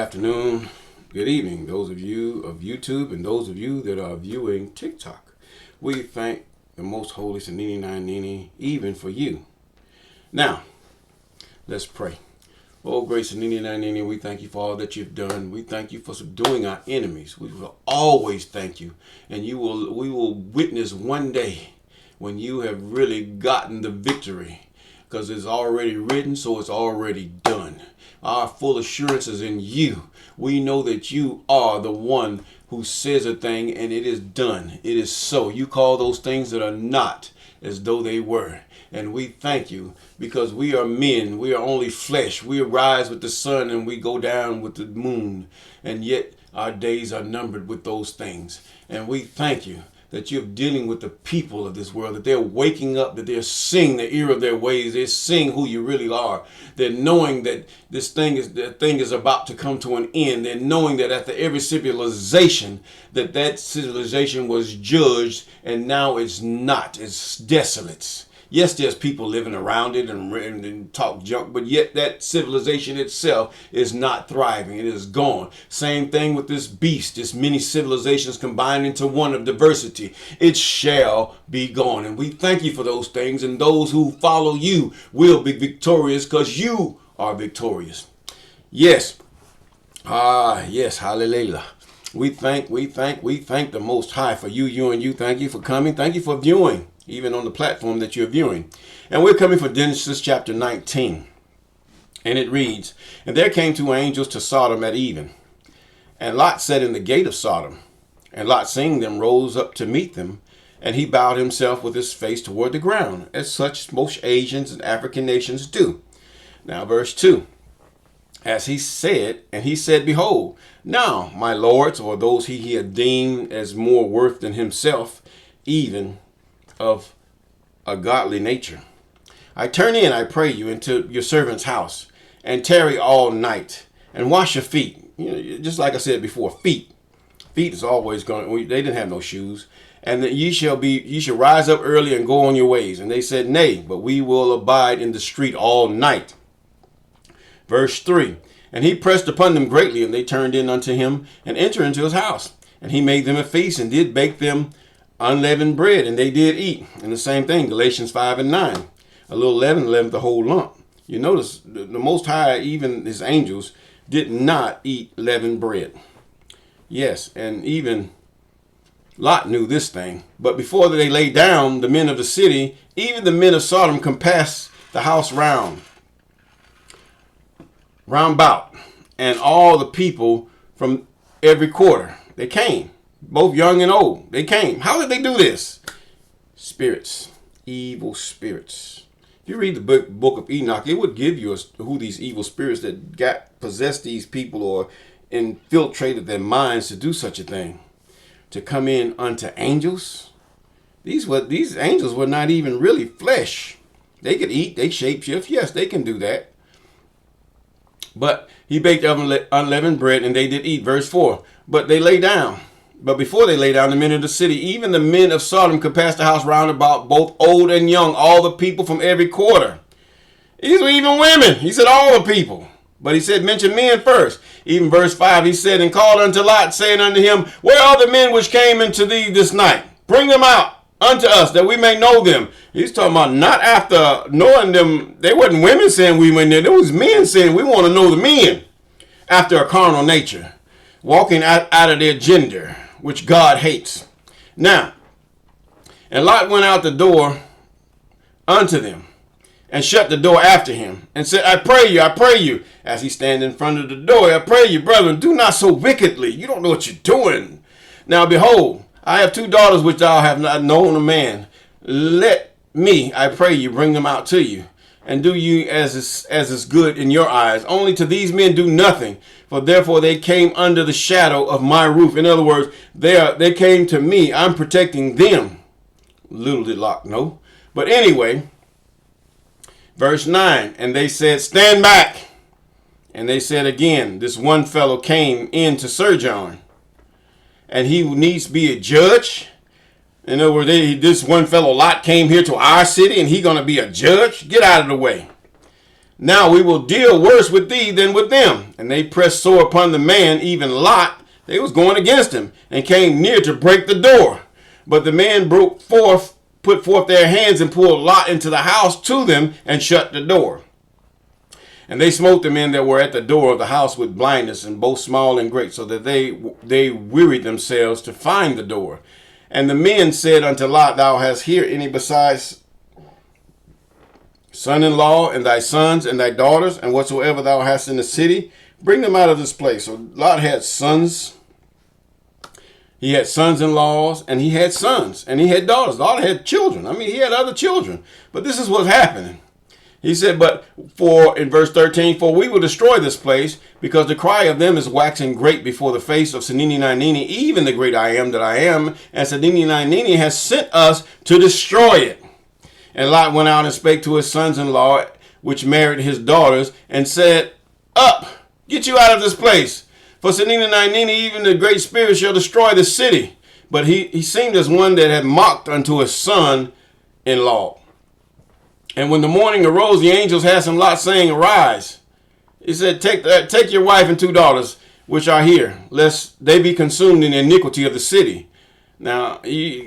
afternoon, good evening, those of you of YouTube and those of you that are viewing TikTok. We thank the Most Holy Sanini Nini even for you. Now, let's pray. Oh, grace Sanini Nini, we thank you for all that you've done. We thank you for subduing our enemies. We will always thank you. And we will witness one day when you have really gotten the victory. Because it's already written, so it's already done. Our full assurance is in you. We know that you are the one who says a thing and it is done. It is so. You call those things that are not as though they were. And we thank you because we are men. We are only flesh. We rise with the sun and we go down with the moon. And yet our days are numbered with those things. And we thank you that you're dealing with the people of this world, that they're waking up, that they're seeing the error of their ways, they're seeing who you really are. They're knowing that the thing is about to come to an end. They're knowing that after every civilization, that civilization was judged, and now it's not. It's desolate. Yes, there's people living around it and talk junk, but yet that civilization itself is not thriving. It is gone. Same thing with this beast, this many civilizations combined into one of diversity. It shall be gone. And we thank you for those things. And those who follow you will be victorious because you are victorious. Yes. Yes. Hallelujah. We thank the Most High for you. Thank you for coming. Thank you for viewing, even on the platform that you're viewing. And we're coming from Genesis chapter 19. And it reads, "And there came two angels to Sodom at even. And Lot sat in the gate of Sodom. And Lot, seeing them, rose up to meet them. And he bowed himself with his face toward the ground, as such most Asians and African nations do." Now verse 2. "As he said, and he said, Behold, now, my lords," or those he had deemed as more worth than himself, even of a godly nature, "I turn in, I pray you, into your servant's house, and tarry all night, and wash your feet." You know, just like I said before, feet is always going. They didn't have no shoes. "And that ye shall rise up early and go on your ways." And they said, "Nay, but we will abide in the street all night." Verse 3. "And he pressed upon them greatly, and they turned in unto him, and entered into his house. And he made them a feast, and did bake them unleavened bread, and they did eat." And the same thing, Galatians 5 and 9. "A little leaven leavened the whole lump." You notice the Most High, even his angels, did not eat leavened bread. Yes, and even Lot knew this thing. "But before they lay down, the men of the city, even the men of Sodom, compassed the house round about, and all the people from every quarter. They came, both young and old. They came." How did they do this? Spirits, evil spirits. If you read the book of Enoch, it would give you who these evil spirits that possessed these people or infiltrated their minds to do such a thing, to come in unto angels. These angels were not even really flesh. They could eat, they shapeshift. Yes, they can do that. "But he baked unleavened bread, and they did eat." Verse 4. "But they lay down. But before they lay down, the men of the city, even the men of Sodom, compassed the house round about, both old and young, all the people from every quarter." These were even women. He said all the people. But he said, mention men first. Even verse 5, he said, "And called unto Lot, saying unto him, Where are the men which came into thee this night? Bring them out unto us, that we may know them." He's talking about not after knowing them. They wasn't women saying we went there. There was men saying we want to know the men after a carnal nature, walking out of their gender, which God hates. Now, "And Lot went out the door unto them, and shut the door after him, and said, I pray you, as he stand in front of the door, I pray you, brethren, do not so wickedly. You don't know what you're doing. Now, behold, I have two daughters which thou have not known a man. Let me, I pray you, bring them out to you, and do you as is good in your eyes. Only to these men do nothing, for therefore they came under the shadow of my roof." In other words, they came to me. I'm protecting them. Little did Lot know. But anyway, verse 9, "And they said, Stand back. And they said again, This one fellow came in to sojourn, and he needs to be a judge." In other words, this one fellow Lot came here to our city, and he going to be a judge? Get out of the way. Now we will deal worse with thee than with them. And they pressed sore upon the man, even Lot. They was going against him, and came near to break the door. But the men put forth their hands, and pulled Lot into the house to them, and shut the door. And they smote the men that were at the door of the house with blindness, and both small and great, so that they wearied themselves to find the door. And the men said unto Lot, Thou hast here any besides son-in-law, and thy sons, and thy daughters, and whatsoever thou hast in the city? Bring them out of this place. So Lot had sons. He had sons-in-laws, and he had sons, and he had daughters. Lot had children. I mean, he had other children. But this is what's happening. He said, in verse 13, for we will destroy this place, because the cry of them is waxing great before the face of Senini, even the great I am that I am, and Senini has sent us to destroy it. And Lot went out and spake to his sons-in-law, which married his daughters, and said, Up, get you out of this place, for Senini, even the great spirit, shall destroy the city. But he seemed as one that had mocked unto his son-in-law. And when the morning arose, the angels hastened Lot, saying, Arise. He said, Take your wife and 2 daughters, which are here, lest they be consumed in the iniquity of the city. Now,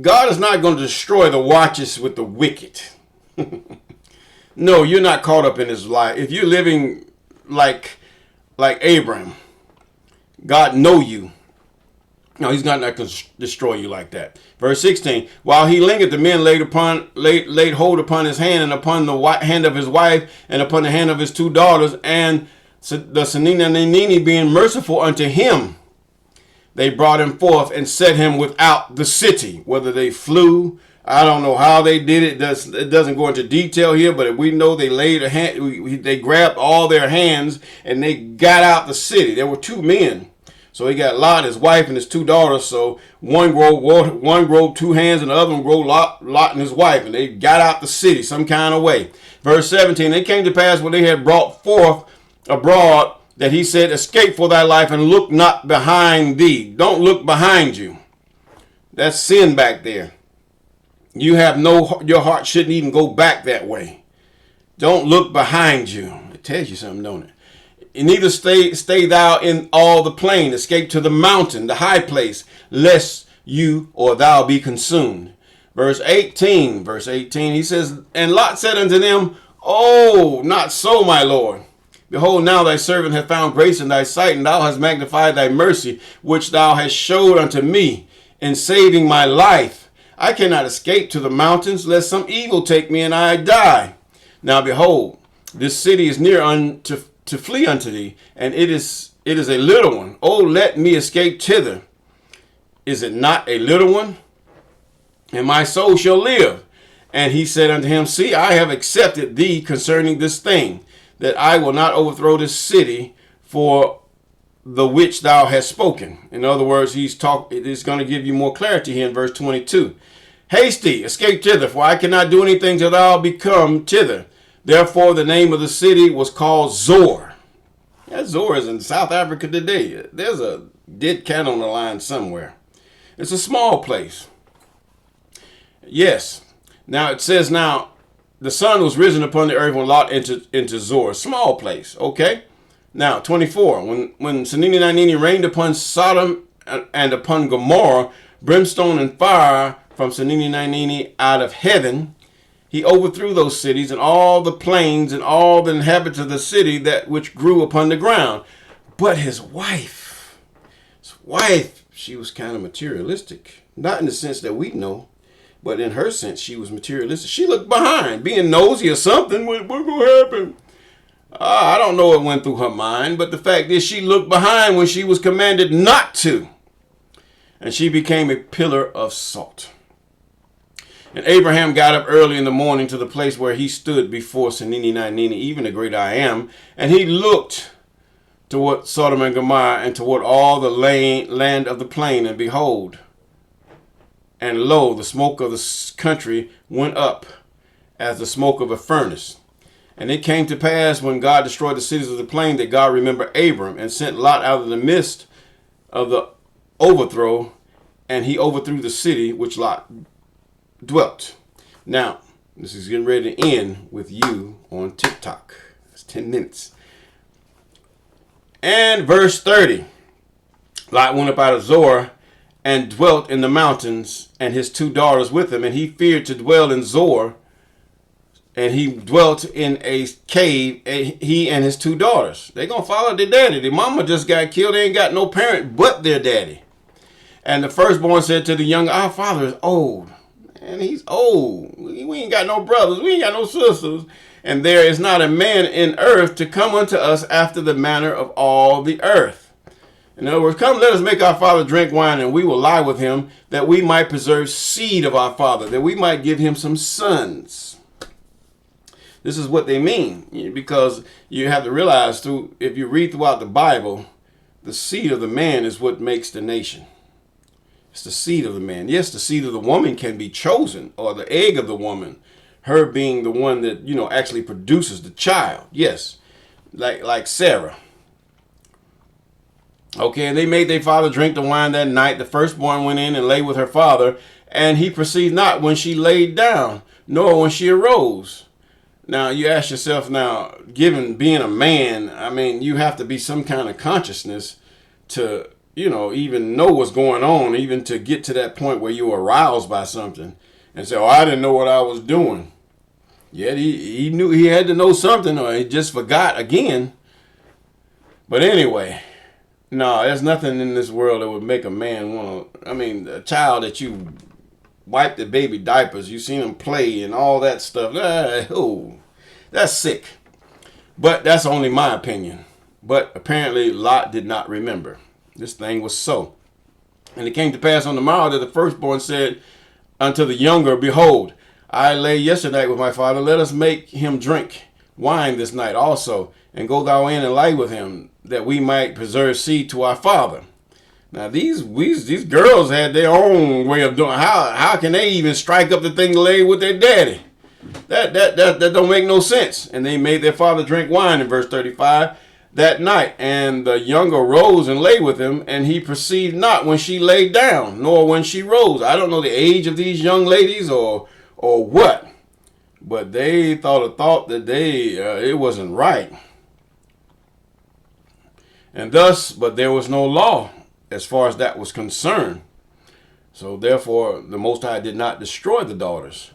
God is not going to destroy the watches with the wicked. No, you're not caught up in his life. If you're living like Abraham, God know you. No, he's not going to destroy you like that. Verse 16, while he lingered, the men laid hold upon his hand, and upon the hand of his wife, and upon the hand of his 2 daughters, and the Senini being merciful unto him, they brought him forth and set him without the city. Whether they flew, I don't know how they did it. It doesn't go into detail here, but we know they they grabbed all their hands, and they got out the city. There were 2 men. So he got Lot, his wife, and his 2 daughters. So one grove 2 hands, and the other one grove Lot and his wife. And they got out the city some kind of way. Verse 17, they came to pass when they had brought forth abroad, that he said, Escape for thy life, and look not behind thee. Don't look behind you. That's sin back there. Your heart shouldn't even go back that way. Don't look behind you. It tells you something, don't it? And neither stay thou in all the plain. Escape to the mountain, the high place, lest you or thou be consumed. Verse 18, he says, And Lot said unto them, Oh, not so, my Lord. Behold, now thy servant hath found grace in thy sight, and thou hast magnified thy mercy, which thou hast showed unto me in saving my life. I cannot escape to the mountains, lest some evil take me and I die. Now behold, this city is near to flee unto thee, and it is a little one. Oh, let me escape thither. Is it not a little one? And my soul shall live. And he said unto him, See, I have accepted thee concerning this thing, that I will not overthrow this city for the which thou hast spoken. In other words, he's going to give you more clarity here in verse 22. Haste thee, escape thither, for I cannot do anything till thou become thither. Therefore, the name of the city was called Zor. Yeah, Zor is in South Africa today. There's a dead cat on the line somewhere. It's a small place. Yes. Now it says, now the sun was risen upon the earth when Lot into Zor. Small place. Okay. Now 24. When Senini reigned upon Sodom and upon Gomorrah, brimstone and fire from Senini out of heaven, he overthrew those cities and all the plains and all the inhabitants of the city that which grew upon the ground. But his wife, she was kind of materialistic. Not in the sense that we know, but in her sense, she was materialistic. She looked behind, being nosy or something. What's going to happen? I don't know what went through her mind, but the fact is she looked behind when she was commanded not to. And she became a pillar of salt. And Abraham got up early in the morning to the place where he stood before Senini, even the great I am, and he looked toward Sodom and Gomorrah and toward all the land of the plain, and behold, and lo, the smoke of the country went up as the smoke of a furnace. And it came to pass when God destroyed the cities of the plain that God remembered Abram and sent Lot out of the midst of the overthrow, and he overthrew the city which Lot dwelt. Now, this is getting ready to end with you on TikTok. That's 10 minutes. And verse 30. Lot went up out of Zoar and dwelt in the mountains, and his 2 daughters with him. And he feared to dwell in Zoar, and he dwelt in a cave, he and his 2 daughters. They gonna follow their daddy. Their mama just got killed. They ain't got no parent but their daddy. And the firstborn said to the younger, our father is old. And he's old. We ain't got no brothers. We ain't got no sisters. And there is not a man in earth to come unto us after the manner of all the earth. In other words, come, let us make our father drink wine, and we will lie with him, that we might preserve seed of our father, that we might give him some sons. This is what they mean, because you have to realize, if you read throughout the Bible, the seed of the man is what makes the nation. It's the seed of the man. Yes, the seed of the woman can be chosen, or the egg of the woman, her being the one that, actually produces the child. Yes, like Sarah. Okay, and they made their father drink the wine that night. The firstborn went in and lay with her father, and he perceived not when she laid down, nor when she arose. Now, you ask yourself now, given being a man, I mean, you have to be some kind of consciousness to, even know what's going on, even to get to that point where you're aroused by something and say, oh, I didn't know what I was doing. Yet he knew he had to know something, or he just forgot again. But anyway, no, there's nothing in this world that would make a man want to, a child that you wipe the baby diapers, you seen him play and all that stuff. That's sick. But that's only my opinion. But apparently Lot did not remember. This thing was so. And it came to pass on the morrow that the firstborn said unto the younger, behold, I lay yesterday with my father. Let us make him drink wine this night also, and go thou in and lie with him, that we might preserve seed to our father. Now these girls had their own way of doing. How can they even strike up the thing to lay with their daddy? That don't make no sense. And they made their father drink wine in verse 35 that night. And the younger rose and lay with him, and he perceived not when she lay down, nor when she rose. I don't know the age of these young ladies or what, but they thought a thought that it wasn't right. And thus, but there was no law as far as that was concerned. So therefore, the Most High did not destroy the daughters,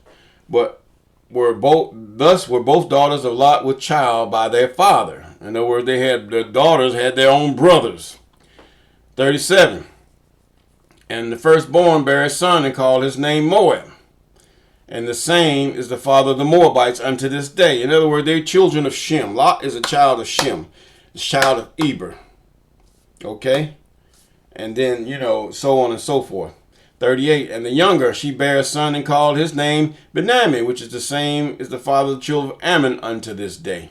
but were both daughters of Lot with child by their father. In other words, their daughters had their own brothers. 37. And the firstborn bare a son and called his name Moab. And the same is the father of the Moabites unto this day. In other words, they're children of Shem. Lot is a child of Shem, a child of Eber. Okay? And then, so on and so forth. 38. And the younger, she bare a son and called his name Benami, which is the same as the father of the children of Ammon unto this day.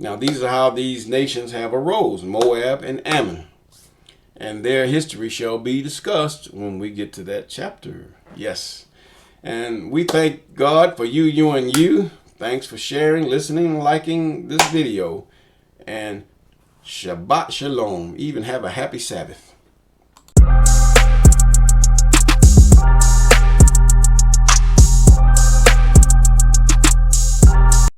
Now, these are how these nations have arose, Moab and Ammon. And their history shall be discussed when we get to that chapter. Yes. And we thank God for you, and you. Thanks for sharing, listening, liking this video. And Shabbat Shalom. Even have a happy Sabbath.